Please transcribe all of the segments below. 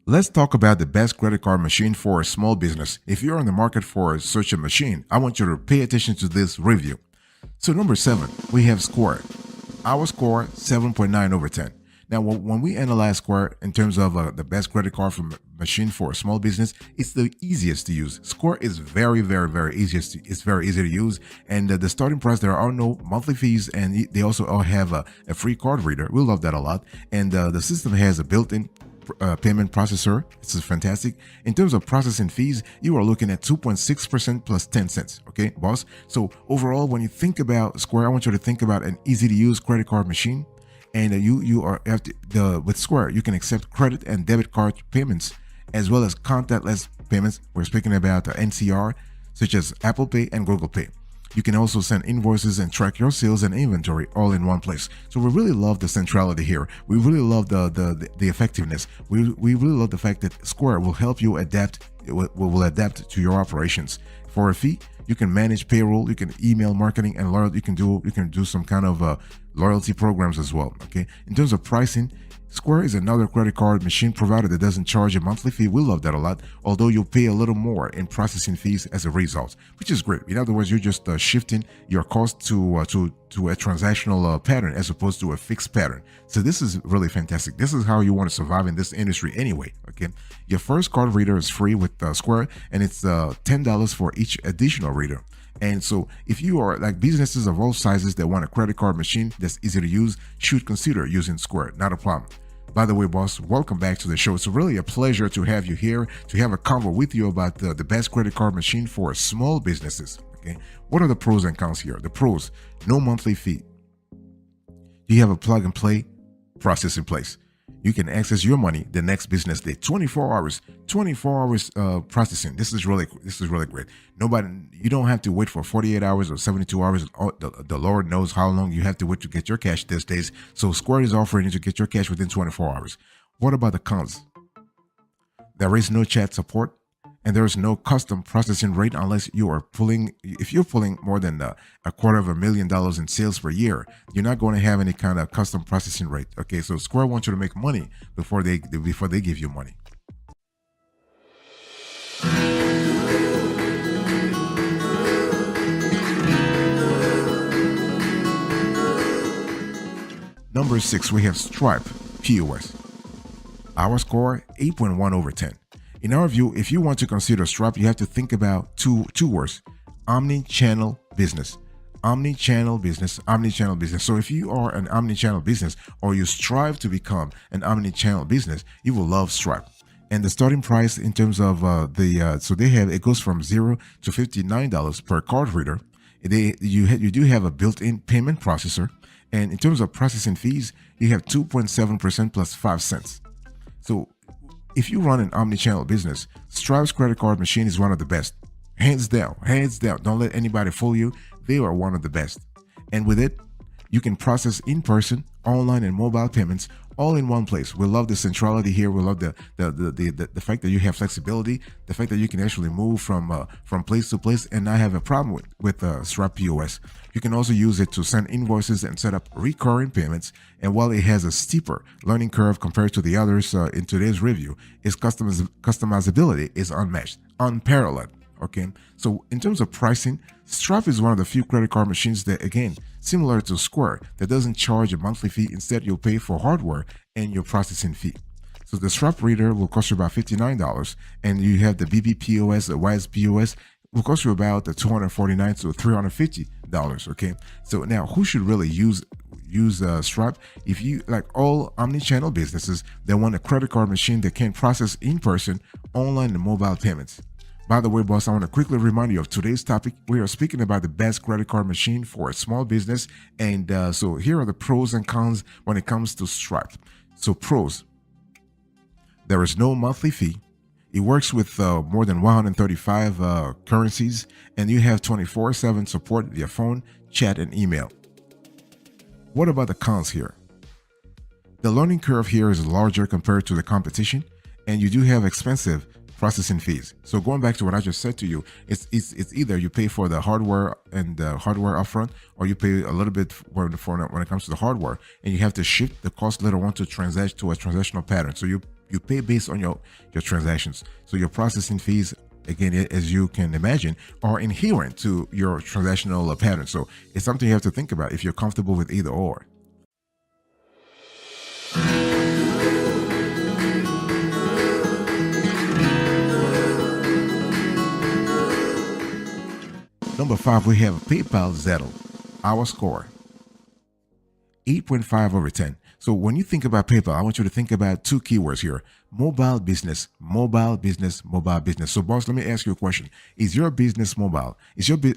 Let's talk about the best credit card machine for a small business. If you're in the market for such a machine, I want you to pay attention to this review. So, number seven, we have Square. Our score 7.9 over 10. Now, when we analyze Square in terms of the best credit card for machine for a small business, it's the easiest to use. Square is very, very, very easiest. It's very easy to use, and the starting price, there are no monthly fees, and they also all have a free card reader. We love that a lot, and the system has a built-in payment processor. This is fantastic. In terms of processing fees, you are looking at 2.6% plus 10 cents. Okay, boss. So overall, when you think about Square, I want you to think about an easy to use credit card machine. And you are after with Square, you can accept credit and debit card payments as well as contactless payments. We're speaking about NCR, such as Apple Pay and Google Pay. You can also send invoices and track your sales and inventory all in one place. So we really love the centrality here. We really love the effectiveness. We really love the fact that Square will help you adapt. Will adapt to your operations. For a fee, you can manage payroll, you can email marketing and loyalty. You can do some kind of loyalty programs as well. Okay. In terms of pricing, Square is another credit card machine provider that doesn't charge a monthly fee. We love that a lot, although you'll pay a little more in processing fees as a result, which is great. In other words, you're just shifting your cost to a transactional pattern as opposed to a fixed pattern. So this is really fantastic. This is how you want to survive in this industry anyway. Okay, your first card reader is free with Square, and it's $10 for each additional reader. And so, if you are like businesses of all sizes that want a credit card machine that's easy to use, should consider using Square. Not a problem. By the way, boss, welcome back to the show. It's really a pleasure to have you here to have a convo with you about the best credit card machine for small businesses. Okay, what are the pros and cons here? The pros: no monthly fee. You have a plug and play process in place. You can access your money the next business day, 24 hours, 24 hours processing. This is really great. You don't have to wait for 48 hours or 72 hours. Oh, the Lord knows how long you have to wait to get your cash these days. So Square is offering you to get your cash within 24 hours. What about the cons? There is no chat support, and there is no custom processing rate unless you are if you're pulling more than $250,000 in sales per year, you're not going to have any kind of custom processing rate. Okay, so Square wants you to make money before they give you money. Number 6, we have Stripe P.O.S. Our score 8.1 over 10. In our view, if you want to consider Stripe, you have to think about two words: omni-channel business. Omni-channel business, omni-channel business. So if you are an omni-channel business or you strive to become an omni-channel business, you will love Stripe. And the starting price in terms of so they have, it goes from $0 to $59 per card reader. You do have a built-in payment processor, and in terms of processing fees, you have 2.7% plus 5 cents. So if you run an omni-channel business, Stripe's credit card machine is one of the best. Hands down, hands down. Don't let anybody fool you. They are one of the best. And with it, you can process in-person, online, and mobile payments all in one place. We love the centrality here. We love the fact that you have flexibility, the fact that you can actually move from place to place and not have a problem with Stripe POS. You can also use it to send invoices and set up recurring payments. And while it has a steeper learning curve compared to the others in today's review, its customizability is unmatched, unparalleled. Okay, so in terms of pricing, Stripe is one of the few credit card machines that, again, similar to Square, that doesn't charge a monthly fee. Instead, you'll pay for hardware and your processing fee. So the Stripe reader will cost you about $59, and you have the BBPOS, the Wise POS, will cost you about $249 to $350. Okay, so now who should really use Stripe? If you like all omni-channel businesses that want a credit card machine that can process in-person, online, and mobile payments. By the way, boss, I want to quickly remind you of today's topic. We are speaking about the best credit card machine for a small business. And so here are the pros and cons when it comes to Stripe. So pros: there is no monthly fee. It works with more than 135 currencies, and you have 24/7 support via phone, chat, and email. What about the cons here? The learning curve here is larger compared to the competition, and you do have expensive processing fees. So going back to what I just said to you, it's either you pay for the hardware and the hardware upfront, or you pay a little bit when it comes to the hardware, and you have to shift the cost later on to a transactional pattern. So you You pay based on your transactions. So your processing fees, again, as you can imagine, are inherent to your transactional pattern. So it's something you have to think about if you're comfortable with either or. Number 5, we have PayPal Zettle. Our score 8.5 over 10. So when you think about PayPal, I want you to think about two keywords here: mobile business, mobile business, mobile business. So boss, let me ask you a question. Is your business mobile?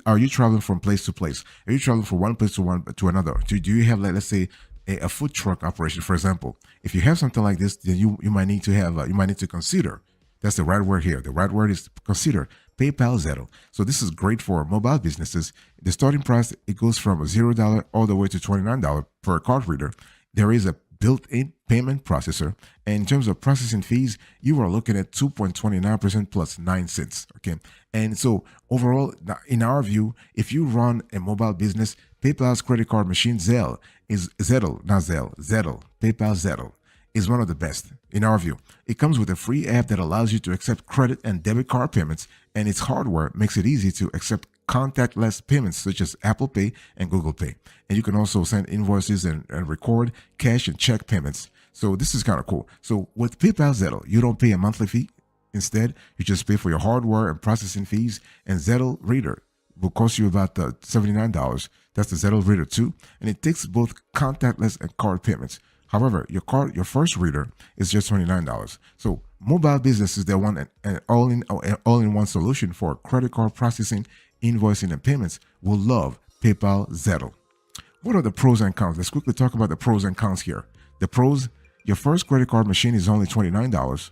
Are you traveling from place to place? Are you traveling from one place to another? Do you have, like, let's say, a food truck operation, for example? If you have something like this, then you might need to have you might need to consider. That's the right word here. The right word is consider PayPal Zettle. So this is great for mobile businesses. The starting price, it goes from $0 all the way to $29 per card reader. There is a built-in payment processor, and in terms of processing fees, you are looking at 2.29% plus 9 cents. Okay, and so overall, in our view, if you run a mobile business, PayPal's credit card machine Zettle, PayPal Zettle is one of the best in our view. It comes with a free app that allows you to accept credit and debit card payments, and its hardware makes it easy to accept contactless payments such as Apple Pay and Google Pay. And you can also send invoices and record cash and check payments. So this is kind of cool. So with PayPal Zettle, you don't pay a monthly fee. Instead, you just pay for your hardware and processing fees, and Zettle Reader will cost you about $79. That's the Zettle Reader 2, and it takes both contactless and card payments. However, your first reader is just $29. So mobile businesses that want an all-in-one solution for credit card processing, invoicing, and payments will love PayPal Zettle. What are the pros and cons? Let's quickly talk about the pros and cons here. The pros: your first credit card machine is only $29.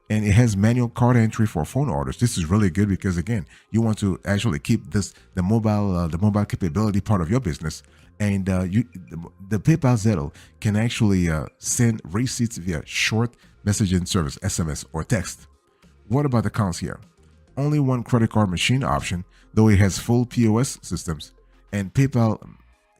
And it has manual card entry for phone orders. This is really good because, again, you want to actually keep the mobile capability part of your business. And the PayPal Zettle can actually send receipts via short messaging service, SMS, or text. What about the cons here? Only one credit card machine option, though it has full POS systems, and PayPal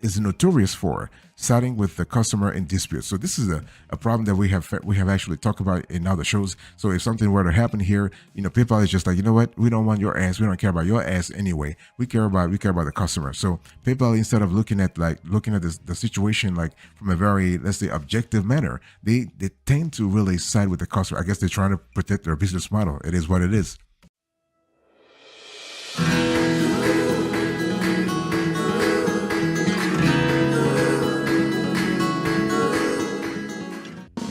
is notorious for siding with the customer in disputes. So this is a problem that we have actually talked about in other shows. So if something were to happen here, PayPal is just like, you know what, we don't want your ass, we don't care about your ass anyway. We care about the customer. So PayPal, instead of looking at the situation like from a very, let's say, objective manner, they tend to really side with the customer. I guess they're trying to protect their business model. It is what it is.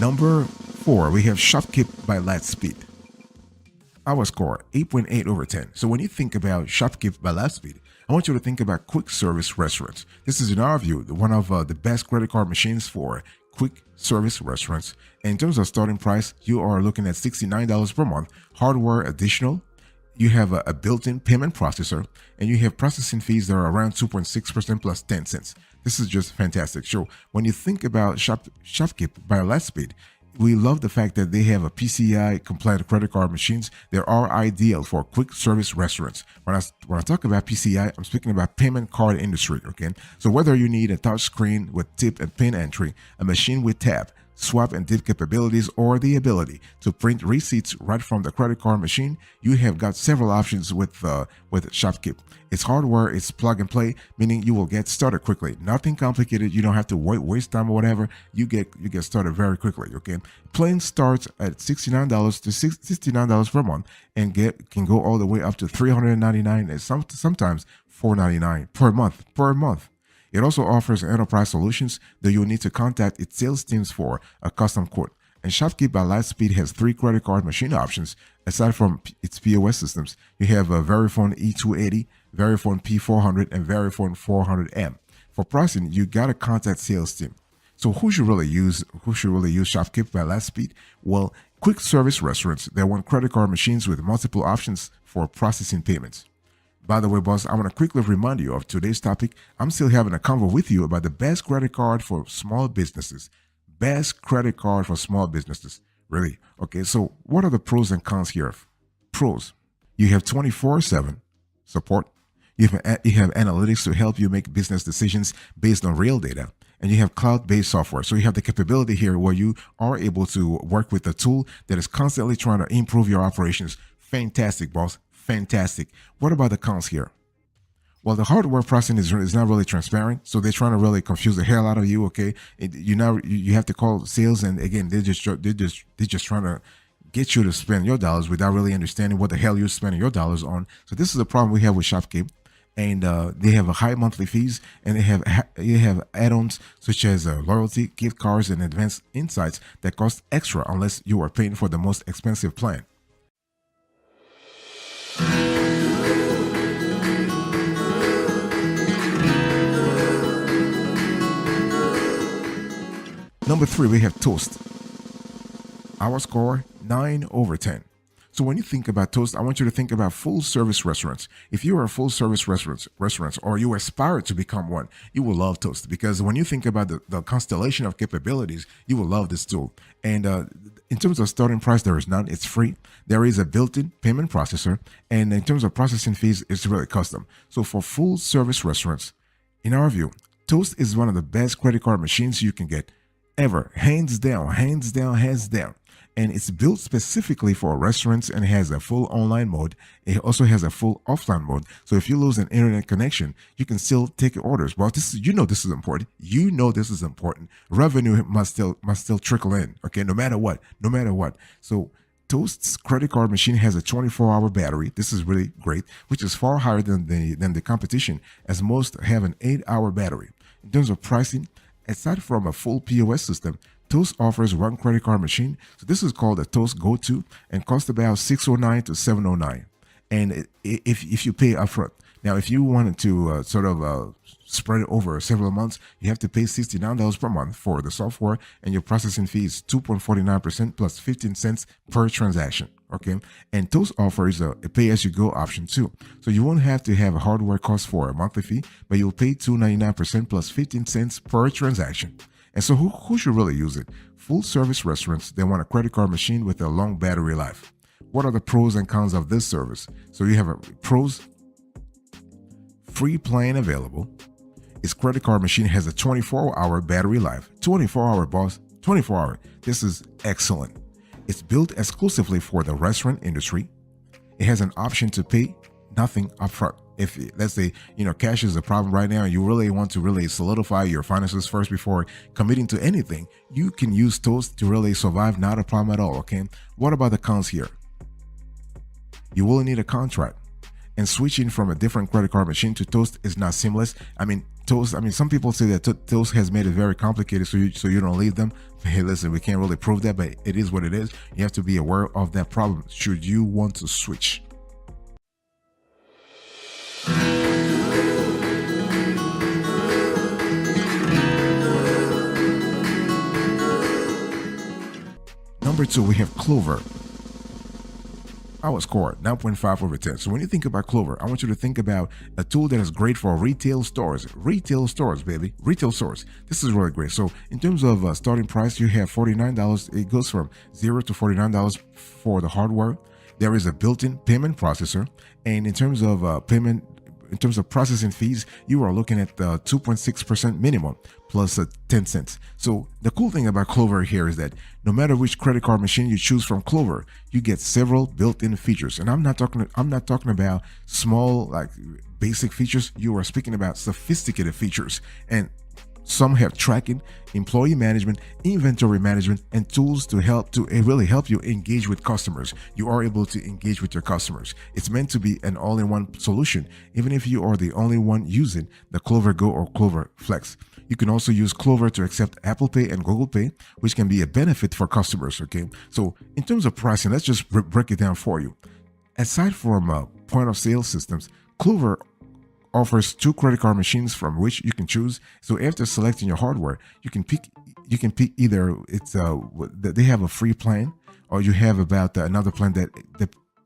Number 4, we have Shopkeep by Lightspeed. Our score, 8.8 over 10. So when you think about Shopkeep by Lightspeed, I want you to think about quick service restaurants. This is, in our view, one of the best credit card machines for quick service restaurants. And in terms of starting price, you are looking at $69 per month, hardware additional. You have a built-in payment processor, and you have processing fees that are around 2.6% plus 10 cents. This is just fantastic. So when you think about Shopkeep by Lightspeed, we love the fact that they have a PCI compliant credit card machines that are ideal for quick service restaurants. When I talk about PCI, I'm speaking about payment card industry. Okay, so whether you need a touch screen with tip and pin entry, a machine with tap, swap and dip capabilities, or the ability to print receipts right from the credit card machine, you have got several options with Shopkeep. Its hardware is plug and play, meaning you will get started quickly. Nothing complicated. You don't have to waste time or whatever. You get started very quickly. Okay, plan starts at $69 to $69 per month and can go all the way up to $399 and sometimes $499 per month. It also offers enterprise solutions that you'll need to contact its sales teams for a custom quote. And Shopkeep by Lightspeed has 3 credit card machine options. Aside from its POS systems, you have a Verifone E280, Verifone P400, and Verifone 400M. For pricing, you gotta contact sales team. So who should really use Shopkeep by Lightspeed? Well, quick service restaurants that want credit card machines with multiple options for processing payments. By the way, boss, I want to quickly remind you of today's topic. I'm still having a convo with you about the best credit card for small businesses. Best credit card for small businesses. Really? Okay, so what are the pros and cons here? Pros: you have 24/7 support. You have analytics to help you make business decisions based on real data. and you have cloud-based software. So you have the capability here where you are able to work with a tool that is constantly trying to improve your operations. Fantastic, boss. Fantastic. What about the cons here? Well, the hardware pricing is not really transparent, so they're trying to really confuse the hell out of you. Okay, you have to call sales, and again, they're just trying to get you to spend your dollars without really understanding what the hell you're spending your dollars on. So this is a problem we have with Shopkeep, and they have a high monthly fees, and you have add-ons such as loyalty, gift cards, and advanced insights that cost extra unless you are paying for the most expensive plan. Number three, we have Toast. Our score 9/10. So when you think about Toast, I want you to think about full service restaurants. If you are a full service restaurants, or you aspire to become one, you will love Toast, because when you think about the constellation of capabilities, you will love this tool. And in terms of starting price, there is none. It's free. There is a built-in payment processor, and in terms of processing fees, it's really custom. So for full service restaurants, in our view, Toast is one of the best credit card machines you can get ever. Hands down, hands down, hands down. And it's built specifically for restaurants and has a full online mode. It also has a full offline mode. So if you lose an internet connection, you can still take orders. Well, this is important. You know this is important. Revenue must still trickle in. Okay, no matter what, no matter what. So Toast's credit card machine has a 24-hour battery. This is really great, which is far higher than the competition, as most have an 8-hour battery. In terms of pricing, aside from a full POS system, Toast offers one credit card machine. So this is called a Toast Go-To and costs about $609 to $709. And if you pay upfront. Now, if you wanted to spread it over several months, you have to pay $69 per month for the software, and your processing fee is 2.49% plus 15 cents per transaction. Okay, and Toast offers a pay-as-you-go option too. So you won't have to have a hardware cost for a monthly fee, but you'll pay 2.99% plus 15 cents per transaction. And so who should really use it? Full service restaurants, they want a credit card machine with a long battery life. What are the pros and cons of this service? So you have a pros: free plan available. Its credit card machine has a 24-hour battery life. 24-hour, boss. 24-hour. This is excellent. It's built exclusively for the restaurant industry. It has an option to pay nothing upfront. If, let's say, cash is a problem right now and you really want to really solidify your finances first before committing to anything, you can use Toast to really survive. Not a problem at all. Okay. What about the cons here? You will need a contract, and switching from a different credit card machine to Toast is not seamless. Some people say that Toast has made it very complicated, so you don't leave them. Hey, listen, we can't really prove that, but it is what it is. You have to be aware of that problem should you want to switch. Number two, we have Clover. Our score 9.5/10. So when you think about Clover, I want you to think about a tool that is great for retail stores. Retail stores, baby. Retail stores. This is really great. So in terms of starting price, you have $49. It goes from $0 to $49 for the hardware. There is a built-in payment processor, and in terms of processing fees, you are looking at the 2.6% minimum plus 10 cents. So the cool thing about Clover here is that no matter which credit card machine you choose from Clover, you get several built-in features. And I'm not talking about small, like, basic features. You are speaking about sophisticated features. And some have tracking, employee management, inventory management, and tools to really help you engage with customers. You are able to engage with your customers. It's meant to be an all-in-one solution, even if you are the only one using the Clover Go or Clover Flex. You can also use Clover to accept Apple Pay and Google Pay, which can be a benefit for customers. Okay, so in terms of pricing, let's just break it down for you. Aside from point-of-sale systems, Clover offers two credit card machines from which you can choose. So after selecting your hardware, you can pick either they have a free plan, or you have about another plan that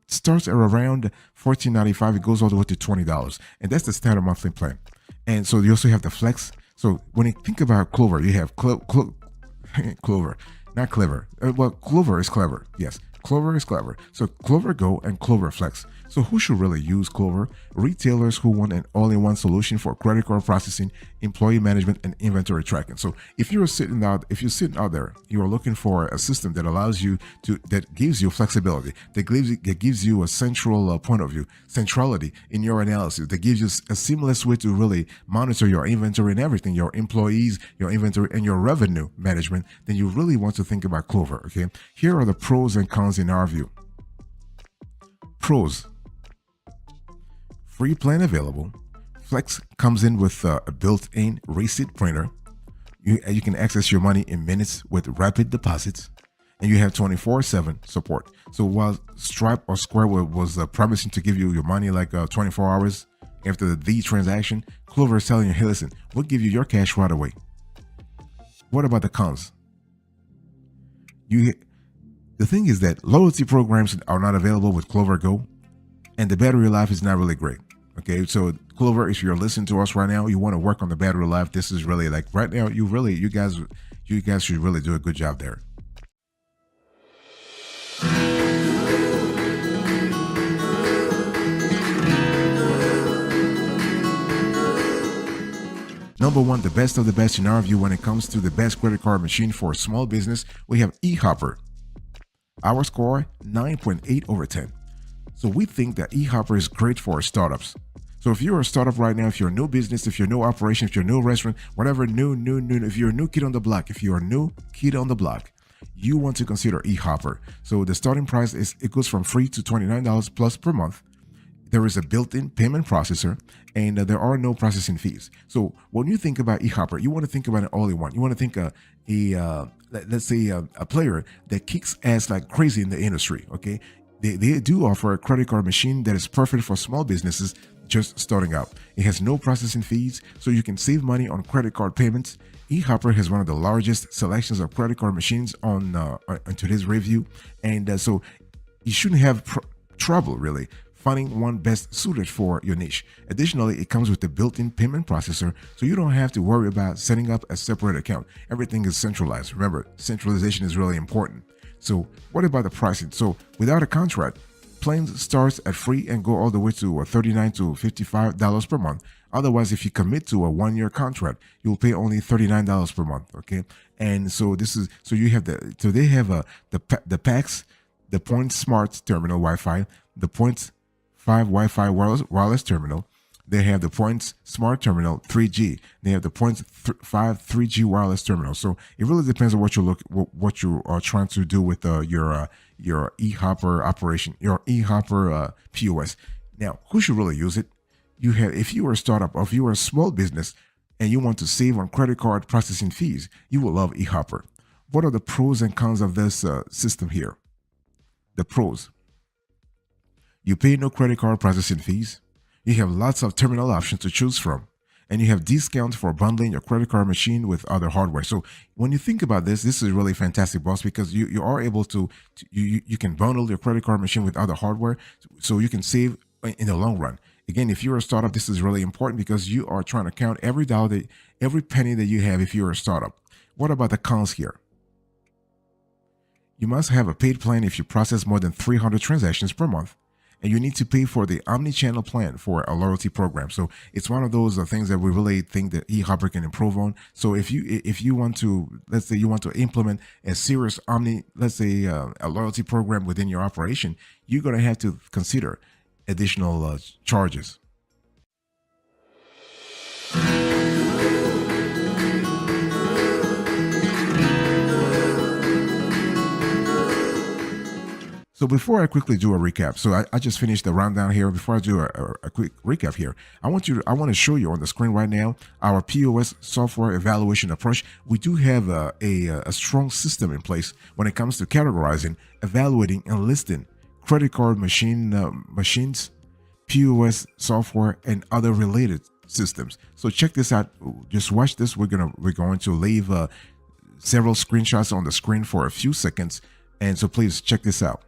starts at around $14.95. It goes all the way to $20, and that's the standard monthly plan. And so you also have the flex. So when you think about Clover, you have Clover, not clever. Well, Clover is clever. Yes, Clover is clever. So Clover Go and Clover Flex. So who should really use Clover? Retailers who want an all-in-one solution for credit card processing, employee management, and inventory tracking. So if you're sitting out there, you are looking for a system that allows you that gives you flexibility, that gives you a central point of view, centrality in your analysis, that gives you a seamless way to really monitor your inventory and everything, your employees, your inventory, and your revenue management, then you really want to think about Clover. Okay, here are the pros and cons in our view. Pros: free plan available. Flex comes in with a built-in receipt printer. You can access your money in minutes with rapid deposits, and you have 24/7 support. So while Stripe or Square was promising to give you your money like 24 hours after the transaction, Clover is telling you, hey, listen, we'll give you your cash right away. What about the cons? The thing is that loyalty programs are not available with Clover Go, and the battery life is not really great. Okay, so Clover, if you're listening to us right now, you want to work on the battery life. This is really like right now. You guys should really do a good job there. Number one, the best of the best in our view when it comes to the best credit card machine for a small business, we have eHopper. Our score 9.8 over 10. So we think that eHopper is great for startups. So if you're a startup right now, if you're a new business, if you're a new operation, if you're a new restaurant, whatever, new, if you're a new kid on the block, you want to consider eHopper. So the starting price it goes from free to $29 plus per month. There is a built-in payment processor, and there are no processing fees. So when you think about eHopper, you want to think about an all-in-one. You want to think let's say a player that kicks ass like crazy in the industry. Okay, they do offer a credit card machine that is perfect for small businesses just starting out. It has no processing fees, so you can save money on credit card payments. eHopper has one of the largest selections of credit card machines on today's review, and so you shouldn't have trouble really finding one best suited for your niche. Additionally, it comes with a built-in payment processor, so you don't have to worry about setting up a separate account. Everything is centralized. Remember, centralization is really important. So what about the pricing? So without a contract, plans starts at free and go all the way to $39 to $55 per month. Otherwise, if you commit to a 1-year contract, you'll pay only $39 per month. Okay, and so they have the packs, the Point Smart Terminal Wi-Fi, the Point 5 Wi-Fi wireless terminal. They have the Points Smart Terminal 3G. They have the Points 5 3G wireless terminal. So it really depends on what you are trying to do with your eHopper operation, your eHopper P.O.S. Now, who should really use it? If you are a startup or if you are a small business and you want to save on credit card processing fees, you will love eHopper. What are the pros and cons of this system here? The pros: you pay no credit card processing fees. You have lots of terminal options to choose from. And you have discounts for bundling your credit card machine with other hardware. So when you think about this is really fantastic, boss, because you are able you can bundle your credit card machine with other hardware so you can save in the long run. Again, if you're a startup, this is really important because you are trying to count every dollar, every penny that you have if you're a startup. What about the cons here? You must have a paid plan if you process more than 300 transactions per month. And you need to pay for the omni-channel plan for a loyalty program. So it's one of those things that we really think that eHopper can improve on. So if you want to, let's say you want to implement a serious a loyalty program within your operation, you're going to have to consider additional charges. So before I quickly do a recap, so I just finished the rundown here. Before I do a quick recap here, I want to show you on the screen right now our POS software evaluation approach. We do have a strong system in place when it comes to categorizing, evaluating, and listing credit card machines, POS software, and other related systems. So check this out. Just watch this. We're going to leave several screenshots on the screen for a few seconds, and so please check this out.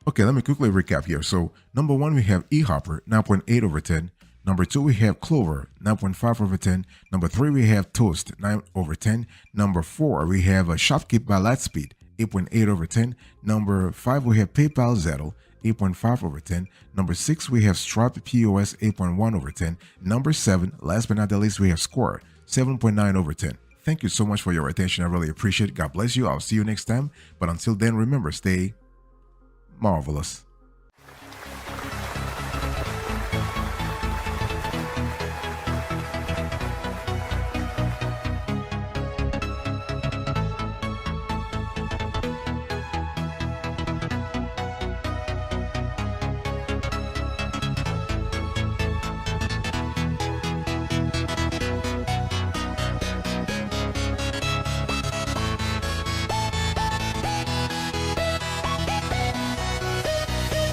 Okay, let me quickly recap here. So, number one, we have eHopper, 9.8 over 10. Number two, we have Clover, 9.5 over 10. Number three, we have Toast, 9 over 10. Number four, we have Shopkeep by Lightspeed, 8.8 over 10. Number five, we have PayPal Zettle, 8.5 over 10. Number six, we have Stripe P.O.S. 8.1 over 10. Number seven, last but not the least, we have Score, 7.9 over 10. Thank you so much for your attention. I really appreciate it. God bless you. I'll see you next time. But until then, remember, stay marvelous.